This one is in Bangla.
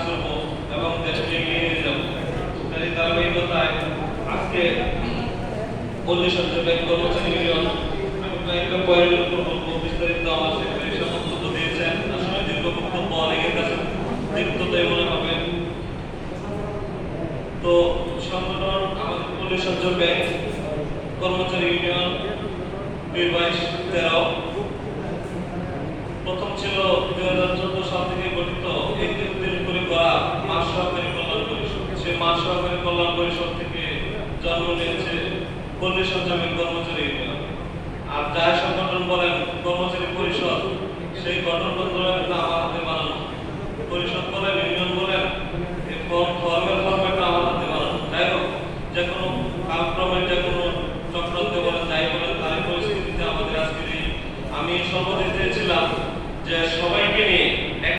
করব এবং দেশকে এগিয়ে নিয়ে যাব। তাই ধারাবাহিকতায় আজকে পল্লী সঞ্চয় ব্যাংক কর্মচারী ইউনিয়ন আমি কয়েকটা পয়েন্টের উপর বলবো। বিস্তারিত আমার সেক্রেটারি সাহেব বক্তব্য দিয়েছেন। আসলে দীর্ঘ বক্তব্য অনেকের কাছে দীর্ঘতাই মনে হবে। তো সংগঠন আমাদের পল্লী সঞ্চয় ব্যাংক কর্মচারী ইউনিয়ন ২০২২-১৩ প্রথম ছিল ২০১৪ সাল থেকে গঠিত একটি উদ্যোগ করে করা মাঠ সহকারী কল্যাণ পরিষদ। সেই মাঠ সহকারী কল্যাণ পরিষদ থেকে জন্ম নিয়েছে পল্লী সঞ্চয় ব্যাংক কর্মচারী ইউনিয়ন। আর যারা সংগঠন বলেন কর্মচারী পরিষদ, সেই গঠনতন্ত্র আমার হাতে বানানো। পরিষদ বলেন, ইউনিয়ন বলেন, এই ফর্মের ফর্মেটটা আমার হাতে বানানো। যাই হোক, যে কোনো কালক্রমের যে কোনো চক্রান্তে বলেন, যাই বলেন, তার পরিস্থিতিতে আমাদের আজকে আমি সর্বদা চেয়েছিলাম যে সবাইকে নিয়ে